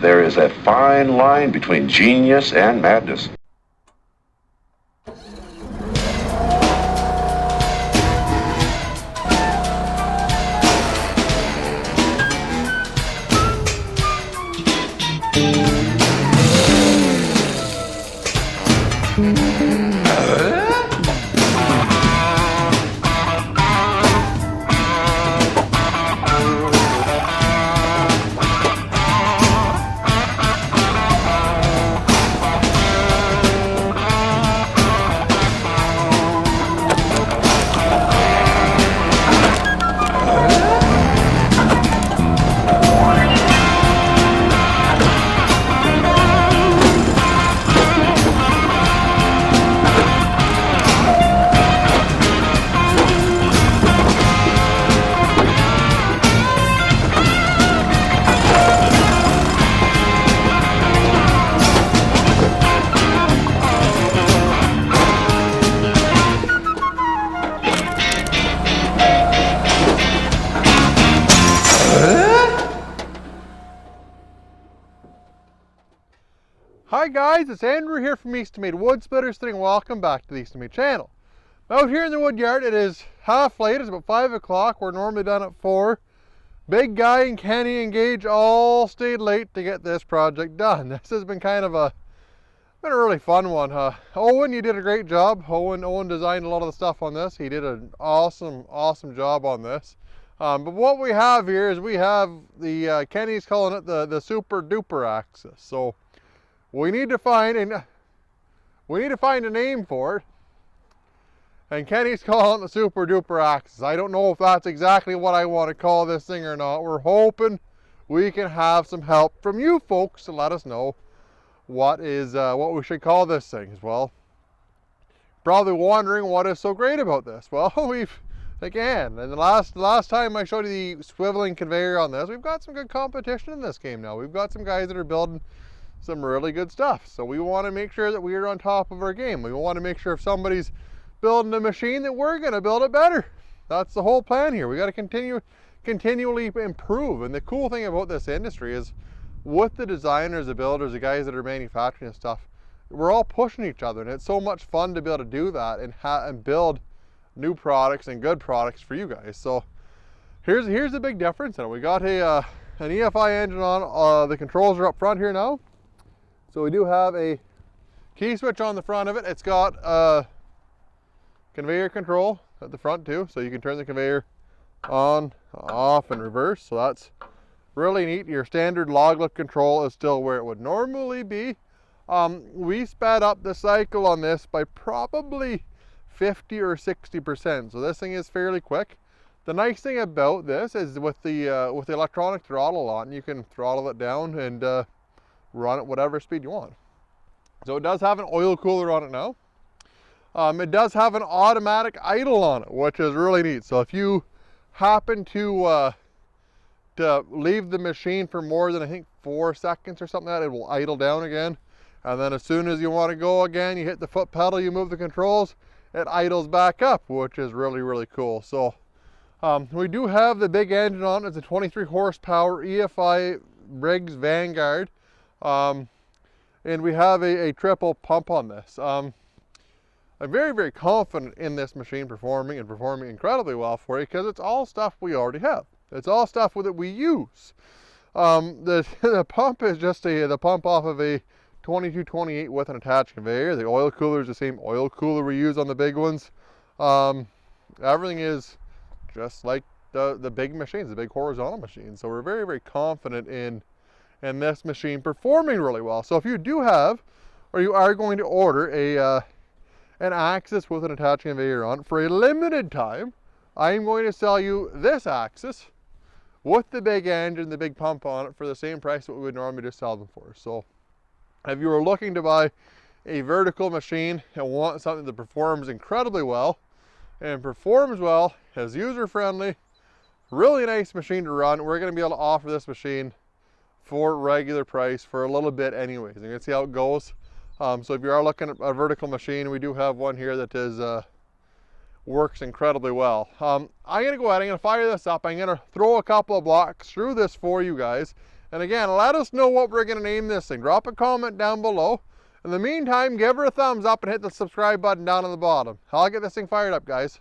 There is a fine line between genius and madness. Hi guys, it's Andrew here from Eastonmade Wood Splitters, and welcome back to the Eastonmade channel. Out here in the wood yard, it is half late, it's about 5 o'clock, we're normally done at 4. Big Guy and Kenny and Gage all stayed late to get this project done. This has been kind of a really fun one. Owen, you did a great job. Owen designed a lot of the stuff on this. He did an awesome job on this. But what we have here is we have the, Kenny's calling it the super duper axis. So we need to find a name for it, and Kenny's calling it the super duper axis. I don't know if that's exactly what I want to call this thing or not. We're hoping we can have some help from you folks to let us know what we should call this thing as well. Probably wondering what is so great about this. Well, and the last time I showed you the swiveling conveyor on this, we've got some good competition in this game now. We've got some guys that are building some really good stuff. So we want to make sure that we are on top of our game. We want to make sure if somebody's building a machine that we're going to build it better. That's the whole plan here. We got to continually improve. And the cool thing about this industry is with the designers, the builders, the guys that are manufacturing stuff, we're all pushing each other, and it's so much fun to be able to do that and build new products and good products for you guys. So here's the big difference. And we got an EFI engine on. The controls are up front here now. So we do have a key switch on the front of it. It's got a conveyor control at the front too, so you can turn the conveyor on, off, and reverse. So that's really neat. Your standard log lift control is still where it would normally be. We sped up the cycle on this by probably 50 or 60%. So this thing is fairly quick. The nice thing about this is with the electronic throttle on, you can throttle it down and run at whatever speed you want. So it does have an oil cooler on it now. It does have an automatic idle on it, which is really neat. So if you happen to leave the machine for more than I think 4 seconds or something like that, it will idle down again. And then as soon as you want to go again, you hit the foot pedal, you move the controls, it idles back up, which is really cool. So we do have the big engine on it. It's a 23 horsepower EFI Briggs Vanguard. And we have a triple pump on this. I'm very confident in this machine performing incredibly well for you, because it's all stuff we already have. It's all stuff that we use. The pump is just the pump off of a 2228 with an attached conveyor. The oil cooler is the same oil cooler we use on the big ones. Everything is just like the big machines, the big horizontal machines. So we're very confident in this machine performing really well. So if you do have, or you are going to order an Axis with an attached conveyor on for a limited time, I'm going to sell you this Axis with the big engine, the big pump on it, for the same price that we would normally just sell them for. So if you are looking to buy a vertical machine and want something that performs incredibly well and performs well, is user friendly, really nice machine to run, we're going to be able to offer this machine for regular price for a little bit anyways. You're gonna see how it goes. So if you are looking at a vertical machine, we do have one here that is works incredibly well. I'm gonna go ahead, I'm gonna fire this up, I'm gonna throw a couple of blocks through this for you guys, And again, let us know what we're going to name this thing. Drop a comment down below. In the meantime, give her a thumbs up and hit the subscribe button down on the bottom. I'll get this thing fired up, guys.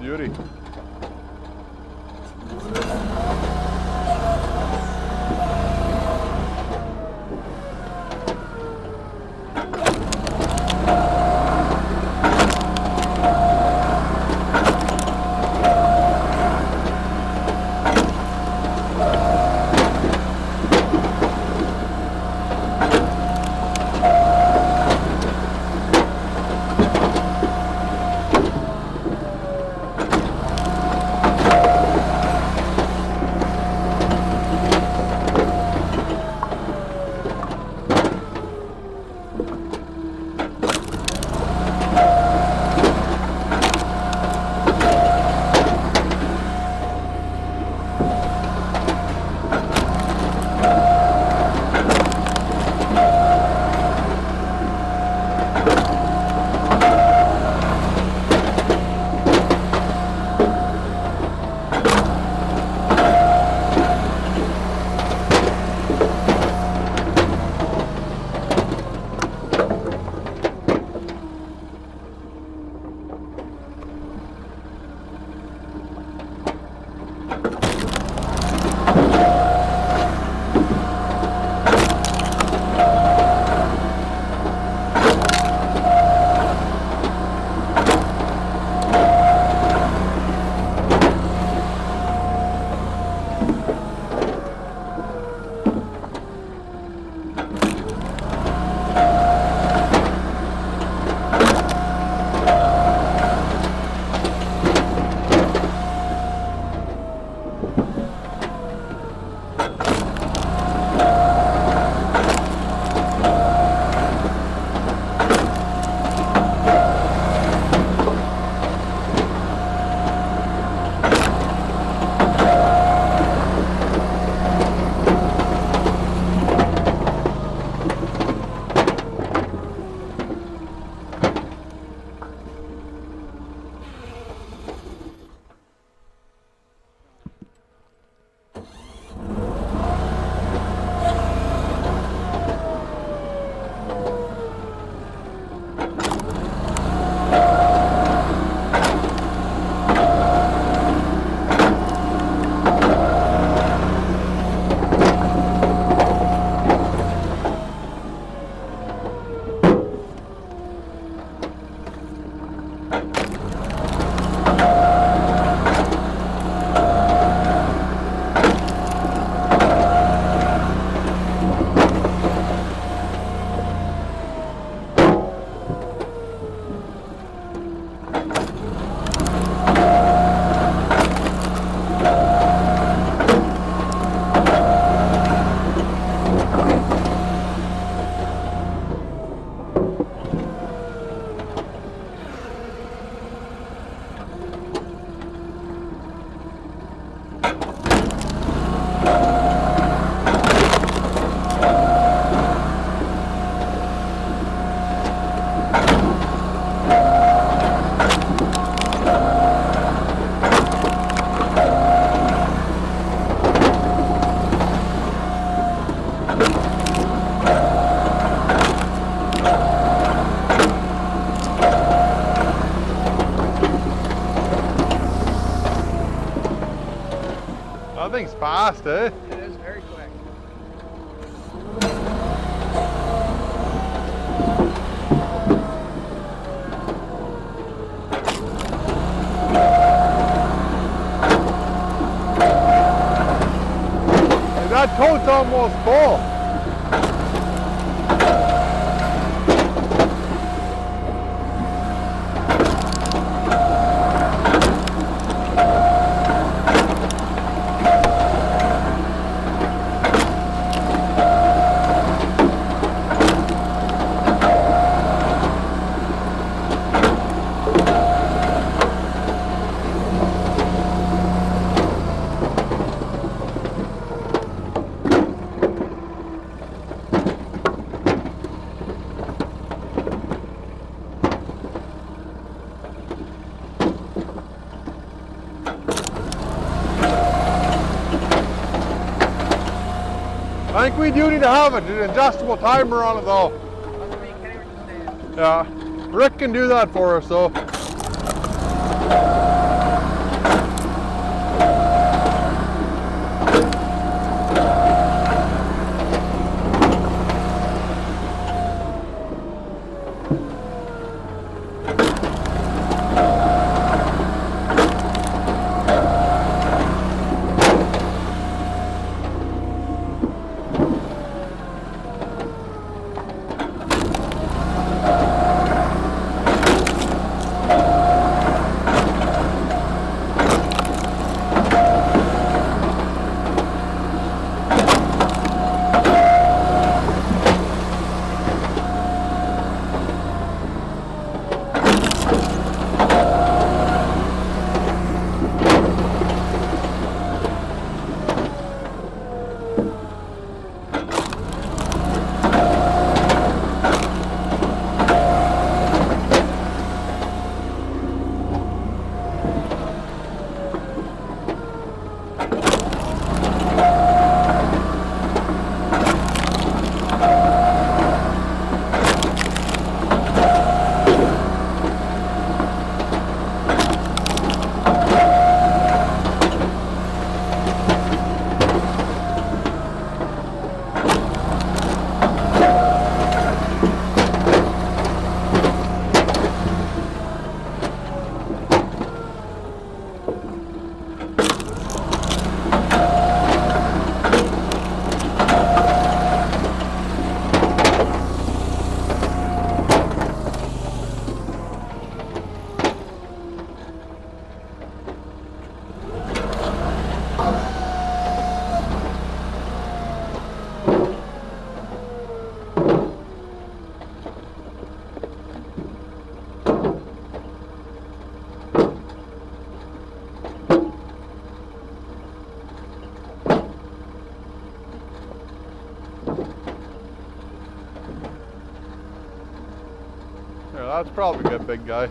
Beauty. That thing's fast, eh? It is very quick. And that tote's almost full. I think we do need to have an adjustable timer on it though. Yeah, Rick can do that for us though. Yeah, that's probably good, big guy.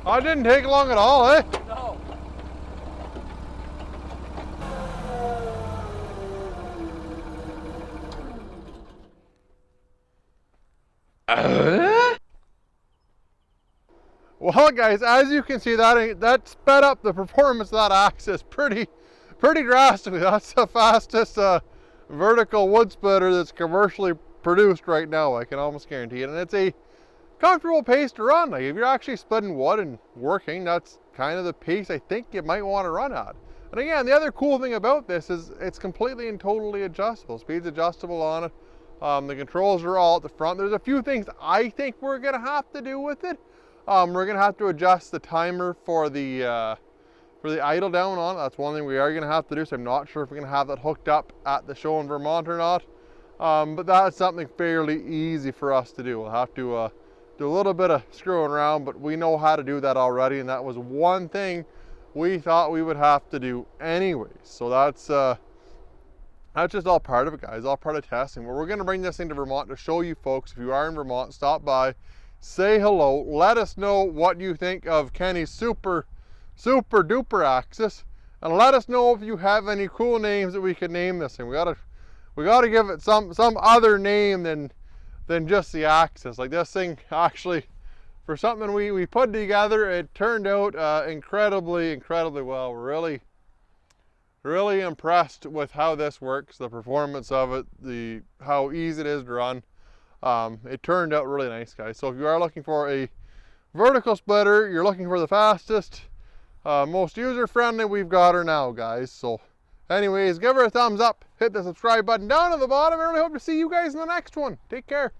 Oh, it didn't take long at all, eh? No. Well, guys, as you can see, that sped up the performance of that Axis pretty drastically. That's the fastest vertical wood splitter that's commercially produced right now, I can almost guarantee it. And it's a comfortable pace to run. Like, if you're actually splitting wood and working, that's kind of the pace I think you might want to run at. And again, the other cool thing about this is it's completely and totally adjustable. Speed's adjustable on it. The controls are all at the front. There's a few things I think we're gonna have to do with it. We're gonna have to adjust the timer for the idle down on it. That's one thing we are gonna have to do. So I'm not sure if we're gonna have that hooked up at the show in Vermont or not. But that's something fairly easy for us to do. We'll have to do a little bit of screwing around, but we know how to do that already, and that was one thing we thought we would have to do anyways. So that's just all part of it, guys, all part of testing. But we're gonna bring this into Vermont to show you folks. If you are in Vermont, stop by, say hello, let us know what you think of Kenny's super duper Axis, and let us know if you have any cool names that we could name this thing. We gotta give it some other name than just the Axis. Like, this thing actually, for something we put together, it turned out incredibly well. We're really impressed with how this works, the performance of it, how easy it is to run. It turned out really nice, guys. So if you are looking for a vertical splitter, you're looking for the fastest, most user-friendly, we've got her now, guys. So anyways, give her a thumbs up, hit the subscribe button down at the bottom. I really hope to see you guys in the next one. Take care.